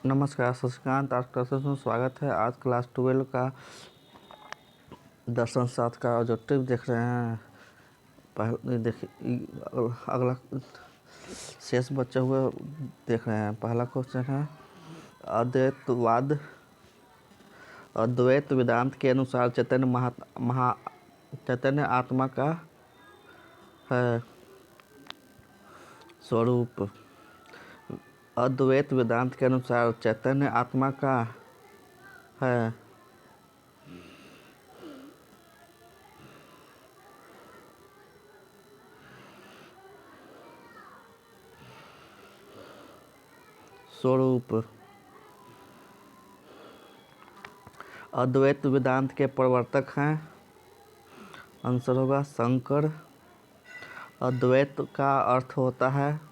नमस्कार, शशिकांत आज क्लासेस में स्वागत है। आज क्लास 12 का दर्शन शास्त्र का ऑब्जेक्टिव देख रहे हैं। पहले देखिए, अगला शेष बचे हुए देख रहे हैं। पहला क्वेश्चन है अद्वैत वेदांत के अनुसार चैतन्य आत्मा का है स्वरूप। अद्वैत वेदांत के अनुसार चैतन्य आत्मा का है स्वरूप। अद्वैत वेदांत के प्रवर्तक हैं, आंसर होगा शंकर। अद्वैत का अर्थ होता है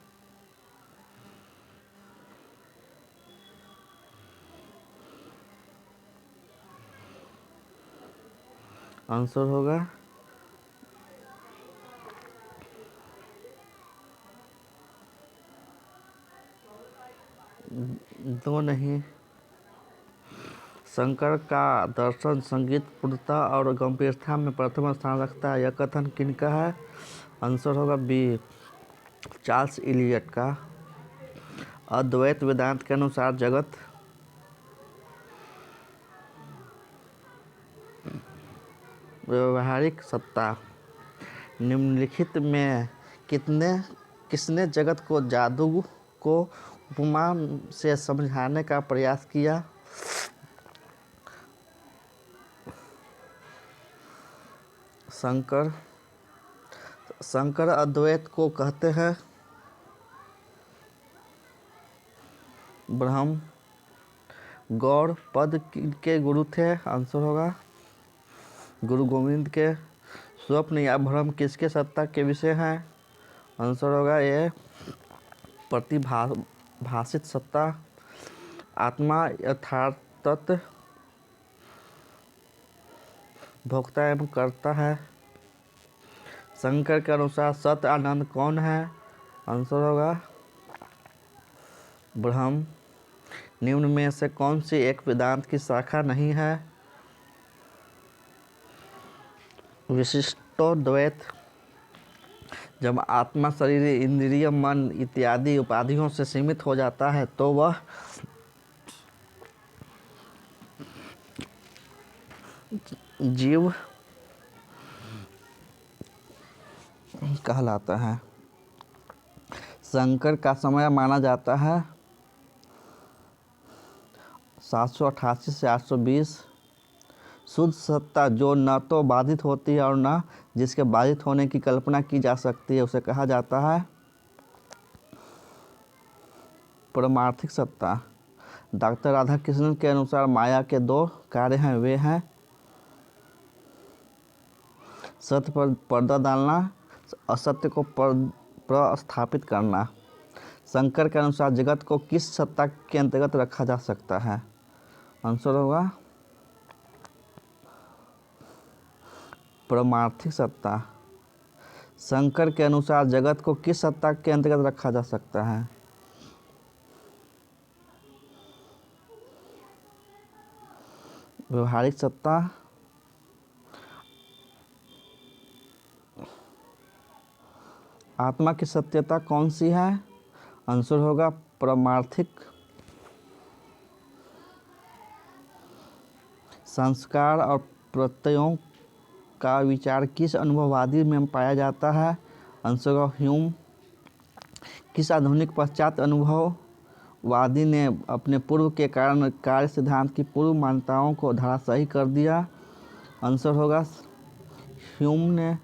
आंसर होगा दो नहीं। शंकर का दर्शन संगीत पूर्णता और गंभीरता में प्रथम स्थान रखता है। यह कथन किनका है? आंसर होगा बी, चार्ल्स इलियट का। अद्वैत वेदांत के अनुसार जगत व्यवहारिक सत्ता। निम्नलिखित में किसने जगत को जादू को उपमा से समझाने का प्रयास किया? शंकर अद्वैत को कहते हैं ब्रह्म। गौड़ पद के गुरु थे, आंसर होगा गुरु गोविंद के। स्वप्न या भ्रम किसके सत्ता के विषय हैं? आंसर होगा ये प्रतिभाषित सत्ता। आत्मा यथार्थ तत्व भोक्ता एवं करता है। शंकर के अनुसार सत्य आनंद कौन है? आंसर होगा ब्रह्म। निम्न में से कौन सी एक वेदांत की शाखा नहीं है? विशिष्टोद्वैत। जब आत्मा शरीर इंद्रिय मन इत्यादि उपाधियों से सीमित हो जाता है तो वह जीव कहलाता है। शंकर का समय माना जाता है 788 से 820। शुद्ध सत्ता जो न तो बाधित होती है और न जिसके बाधित होने की कल्पना की जा सकती है उसे कहा जाता है परमार्थिक सत्ता। डॉक्टर राधाकृष्णन के अनुसार माया के दो कार्य हैं, वे हैं सत्य पर पर्दा डालना, असत्य को प्रस्थापित करना। शंकर के अनुसार जगत को किस सत्ता के अंतर्गत रखा जा सकता है? आंसर होगा परमार्थिक सत्ता। शंकर के अनुसार जगत को किस सत्ता के अंतर्गत रखा जा सकता है? व्यवहारिक सत्ता। आत्मा की सत्यता कौन सी है? आंसर होगा परमार्थिक। संस्कार और प्रत्ययों का विचार किस अनुभववादी में पाया जाता है? आंसर होगा ह्यूम। किस आधुनिक पश्चात अनुभववादी ने अपने पूर्व के कारण कार्य सिद्धांत की पूर्व मान्यताओं को धराशायी कर दिया? आंसर होगा ह्यूम ने।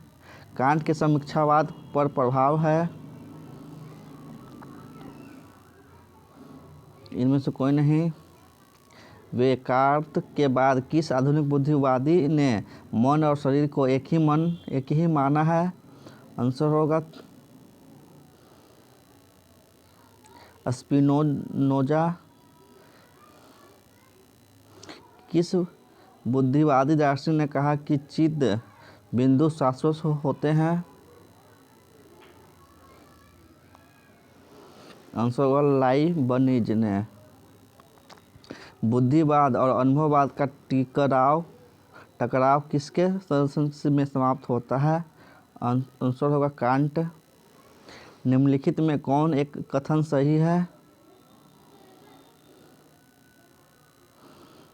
कांट के समीक्षावाद पर प्रभाव है? इनमें से कोई नहीं। वेकार्त के बाद किस आधुनिक बुद्धिवादी ने मन और शरीर को एक ही माना है? आंसर होगा स्पिनोजा। किस बुद्धिवादी दार्शनिक ने कहा कि चित्त बिंदु शाश्वत होते हैं? आंसर होगा लाइबनिज ने। बुद्धिवाद और अनुभववाद का टकराव किसके संदर्भ में समाप्त होता है? आंसर होगा कांट। निम्नलिखित में कौन एक कथन सही है?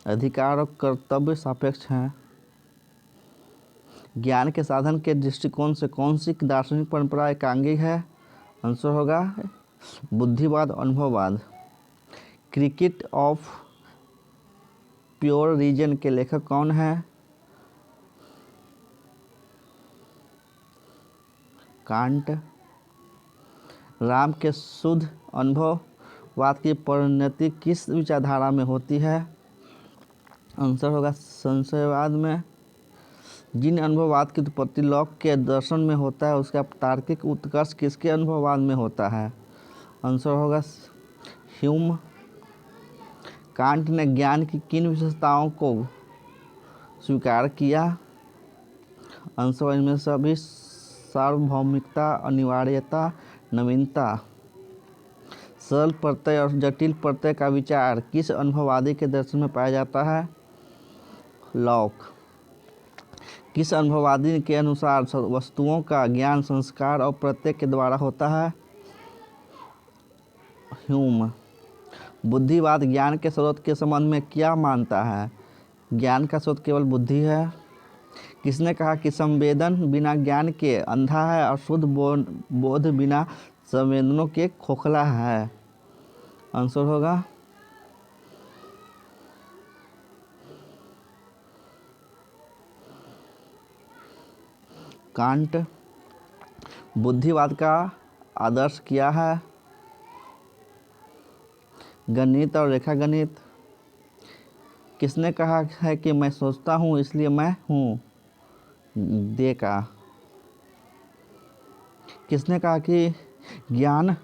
अधिकार और कर्तव्य सापेक्ष हैं। ज्ञान के साधन के दृष्टिकोण से कौन सी दार्शनिक परंपरा एकांगिक है? आंसर होगा बुद्धिवाद, अनुभववाद। क्रिकेट ऑफ प्योर रीजन के लेखक कौन है? कांट। राम के शुद्ध अनुभववाद की परिणति किस विचारधारा में होती है? आंसर होगा संशयवाद में। जिन अनुभववाद की उत्पत्ति लॉक के दर्शन में होता है उसका तार्किक उत्कर्ष किसके अनुभववाद में होता है? आंसर होगा ह्यूम। कांट ने ज्ञान की किन विशेषताओं को स्वीकार किया? आंसर इनमें सभी सार्वभौमिकता, अनिवार्यता, नवीनता। सरल प्रत्यय और जटिल प्रत्यय का विचार किस अनुभववादी के दर्शन में पाया जाता है? लॉक। किस अनुभववादी के अनुसार वस्तुओं का ज्ञान संस्कार और प्रत्यय के द्वारा होता है? ह्यूम। बुद्धिवाद ज्ञान के स्रोत के संबंध में क्या मानता है? ज्ञान का स्रोत केवल बुद्धि है। किसने कहा कि संवेदन बिना ज्ञान के अंधा है और शुद्ध बोध बिना संवेदनों के खोखला है? आंसर होगा कांट। बुद्धिवाद का आदर्श क्या है? गणित और रेखागणित। किसने कहा है कि मैं सोचता हूँ इसलिए मैं हूँ? देखा। किसने कहा कि ज्ञान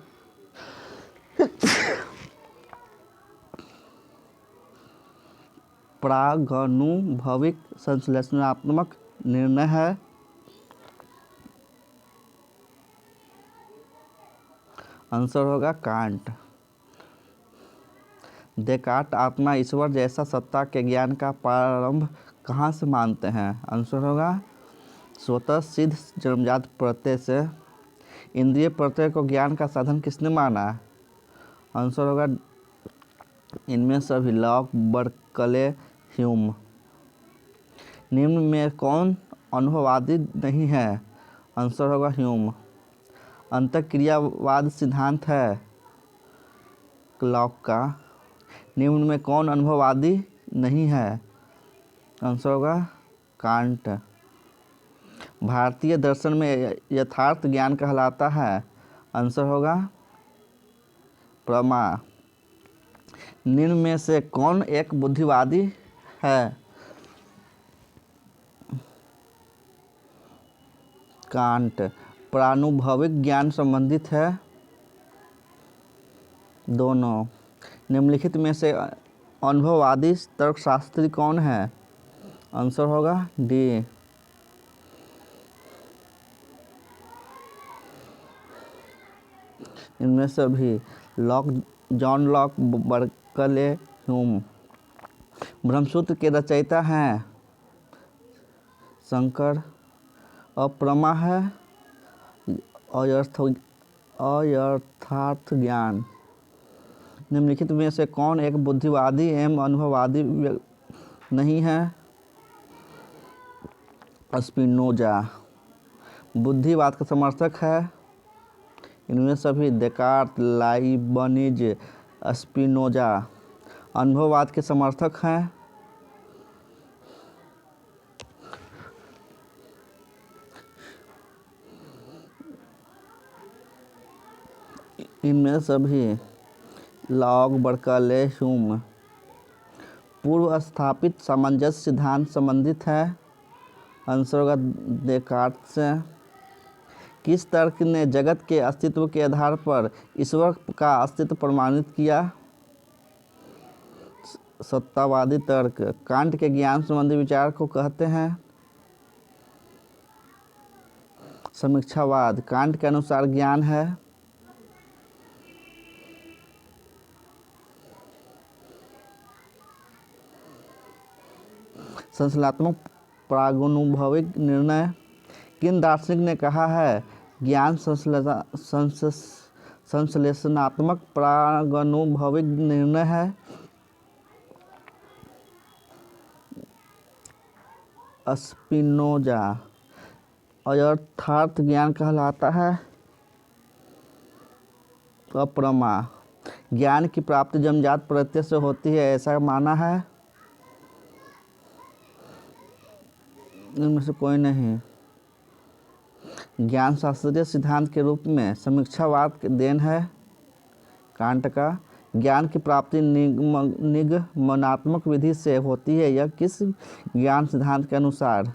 प्रागनुभविक संश्लेषणात्मक निर्णय है? आंसर होगा कांट। देकार्ट आत्मा, ईश्वर जैसा सत्ता के ज्ञान का प्रारंभ कहाँ से मानते हैं? आंसर होगा स्वतः सिद्ध जन्मजात प्रत्यय से। इंद्रिय प्रत्यय को ज्ञान का साधन किसने माना? आंसर होगा इनमें सभी लॉक, बर्कले, ह्यूम। निम्न में कौन अनुभववादी नहीं है? आंसर होगा ह्यूम। अंतःक्रियावाद सिद्धांत है लॉक का। निम्न में कौन अनुभववादी नहीं है? आंसर होगा कांट। भारतीय दर्शन में यथार्थ ज्ञान कहलाता है? आंसर होगा प्रमा। निम्न में से कौन एक बुद्धिवादी है? कांट। प्रानुभविक ज्ञान संबंधित है? दोनों। निम्नलिखित में से अनुभववादी तर्कशास्त्री कौन है? आंसर होगा डी। इनमें सभी Locke, John Locke, Berkeley, Hume. Brahmasutra के रचयिता हैं शंकर। अप्रमा है अयथार्थ ज्ञान। निम्नलिखित में से कौन एक बुद्धिवादी एवं अनुभववादी नहीं है? स्पिनोजा। बुद्धिवाद का समर्थक है? इनमें सभी देकार्त, लाइबनिज, स्पिनोजा। अनुभववाद के समर्थक हैं? इनमें सभी लॉक, बर्कले, ह्यूम। पूर्व स्थापित सामंजस्य सिद्धांत संबंधित है? आंसर होगा देकार्त से। किस तर्क ने जगत के अस्तित्व के आधार पर ईश्वर का अस्तित्व प्रमाणित किया? सत्तावादी तर्क। कांट के ज्ञान संबंधी विचार को कहते हैं समीक्षावाद। कांट के अनुसार ज्ञान है संश्लेषणात्मक प्रागनुभविक निर्णय। किन दार्शनिक ने कहा है ज्ञान संश्लेषणात्मक प्रागनुभविक निर्णय है? स्पिनोजा। यथार्थ ज्ञान कहलाता है अप्रमा। ज्ञान की प्राप्ति जन्मजात प्रत्यय से होती है, ऐसा माना है? इनमें से कोई नहीं। ज्ञान शास्त्रीय सिद्धांत के रूप में समीक्षावाद देन है कांट का। ज्ञान की प्राप्ति निगमनात्मक विधि से होती है, यह किस ज्ञान सिद्धांत के अनुसार?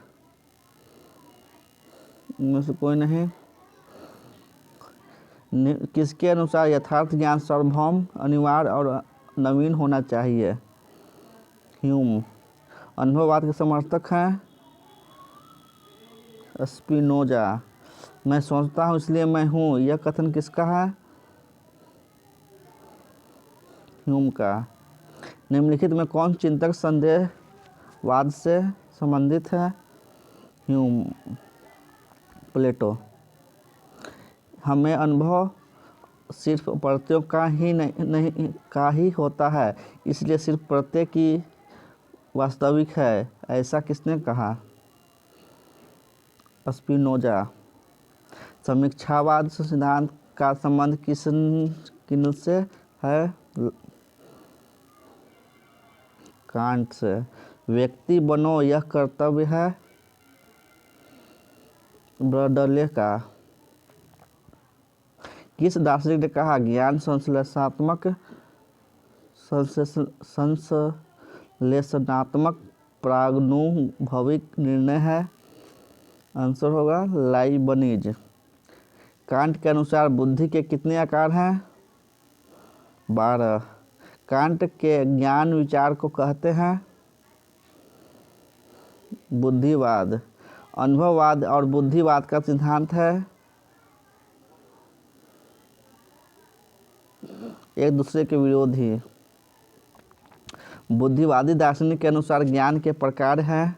इनमें से कोई नहीं। किसके अनुसार यथार्थ ज्ञान सार्वभौम, अनिवार्य और नवीन होना चाहिए? ह्यूम। अनुभववाद के समर्थक हैं स्पिनोजा। मैं सोचता हूँ इसलिए मैं हूँ, यह कथन किसका है? ह्यूम का। निम्नलिखित में कौन चिंतक संदेहवाद से संबंधित है? ह्यूम। प्लेटो। हमें अनुभव सिर्फ प्रत्ययों का ही होता है, इसलिए सिर्फ प्रत्यय की वास्तविक है, ऐसा किसने कहा? स्पिनोजा। समीक्षावाद सिद्धांत का संबंध किनसे है? Can't say. व्यक्ति बनो यह कर्तव्य है ब्रडले का। किस दार्शनिक ने कहा ज्ञान संश्लेषणात्मक प्रागनुभविक निर्णय है? आंसर होगा लाइबनिज। कांट के अनुसार बुद्धि के कितने आकार हैं? 12। कांट के ज्ञान विचार को कहते हैं बुद्धिवाद। अनुभववाद और बुद्धिवाद का सिद्धांत है एक दूसरे के विरोधी। बुद्धिवादी दार्शनिक के अनुसार ज्ञान के प्रकार हैं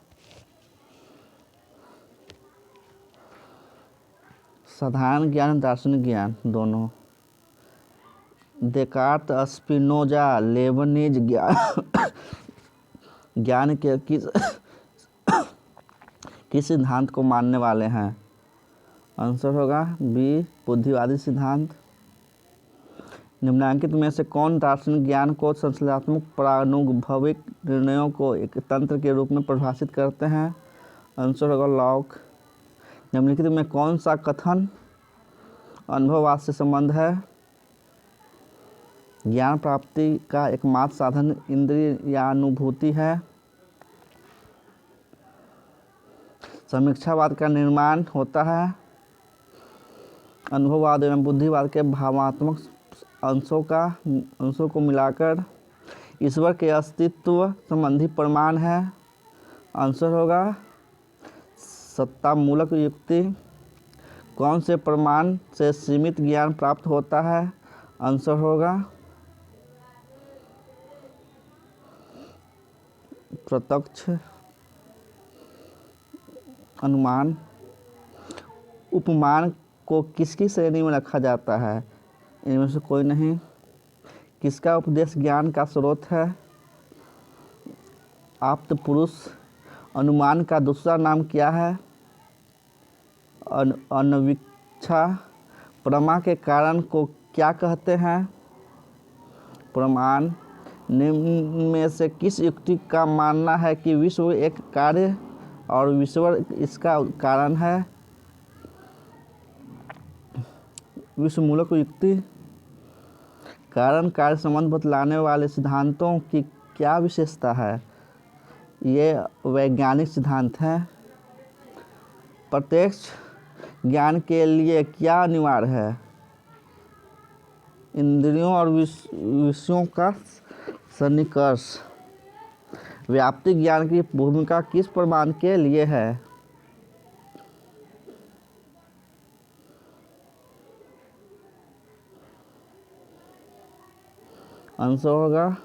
साधारण ज्ञान, दार्शनिक ज्ञान दोनों। देकार्त, स्पिनोजा, लेबनिज ज्ञान के किस सिद्धांत को मानने वाले हैं? आंसर होगा बी बुद्धिवादी सिद्धांत। निम्नलिखित में से कौन दार्शनिक ज्ञान को संश्लेषणात्मक प्रागनुभविक निर्णयों को एक तंत्र के रूप में परिभाषित करते हैं? आंसर होगा लॉक। निम्नलिखित में कौन सा कथन अनुभववाद से संबंध है? ज्ञान प्राप्ति का एकमात्र साधन इंद्रिय या अनुभूति है। समीक्षावाद का निर्माण होता है अनुभववाद एवं बुद्धिवाद के भावात्मक अंशों को मिलाकर। ईश्वर के अस्तित्व संबंधी प्रमाण है। आंसर होगा सत्तामूलक युक्ति। कौन से प्रमाण से सीमित ज्ञान प्राप्त होता है? आंसर होगा प्रत्यक्ष अनुमान। उपमान को किसकी श्रेणी में रखा जाता है? इनमें से कोई नहीं। किसका उपदेश ज्ञान का स्रोत है? आप्त पुरुष। अनुमान का दूसरा नाम क्या है? अनवीक्षा। प्रमा के कारण को क्या कहते हैं? प्रमाण। निम्न में से किस युक्ति का मानना है कि विश्व एक कार्य और ईश्वर इसका कारण है? विश्वमूलक युक्ति। कारण कार्य संबंध बतलाने वाले सिद्धांतों की क्या विशेषता है? ये वैज्ञानिक सिद्धांत हैं। प्रत्यक्ष ज्ञान के लिए क्या अनिवार्य है? इंद्रियों और विषयों का सन्निकर्ष। व्याप्ति ज्ञान की भूमिका किस प्रमाण के लिए है? आंसर होगा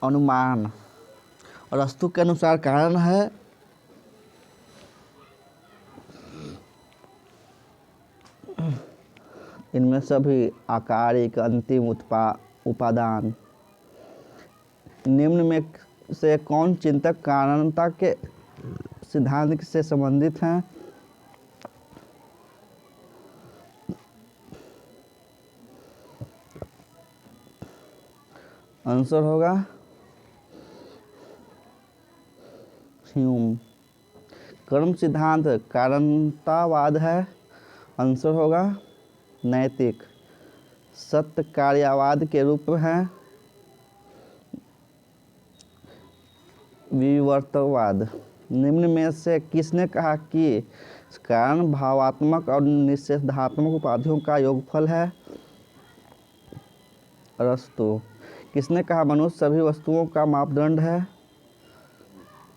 अनुमान। अरस्तु के अनुसार कारण है इनमें सभी आकारिक अंतिम उपादान। निम्न में से कौन चिंतक कारणता के सिद्धांत से संबंधित हैं? आंसर होगा ह्यूम। कर्म सिद्धांत कारणतावाद है। आंसर होगा नैतिक। सत्य कार्यवाद के रूप में है विवर्तवाद। निम्न में से किसने कहा कि कारण भावात्मक और निषेधात्मक उपाधियों का योगफल है? अरस्तु। किसने कहा मनुष्य सभी वस्तुओं का मापदंड है?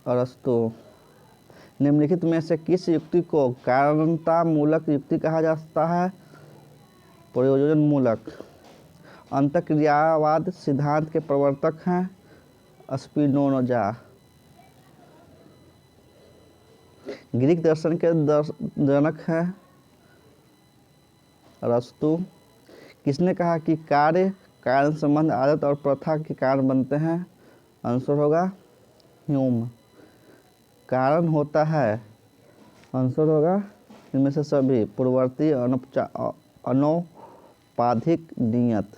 अरस्तु। निम्नलिखित में से किस युक्ति को कारणता मूलक युक्ति कहा जाता है? प्रयोजन मूलक। अंतःक्रियावाद सिद्धांत के प्रवर्तक हैं स्पिनोजा। ग्रीक दर्शन के जनक हैं अरस्तु। किसने कहा कि कार्य कारण संबंध आदत और प्रथा के कारण बनते हैं? आंसर होगा ह्यूम। कारण होता है, आंसर होगा इनमें से सभी पूर्ववर्ती अनौपाधिक नियत।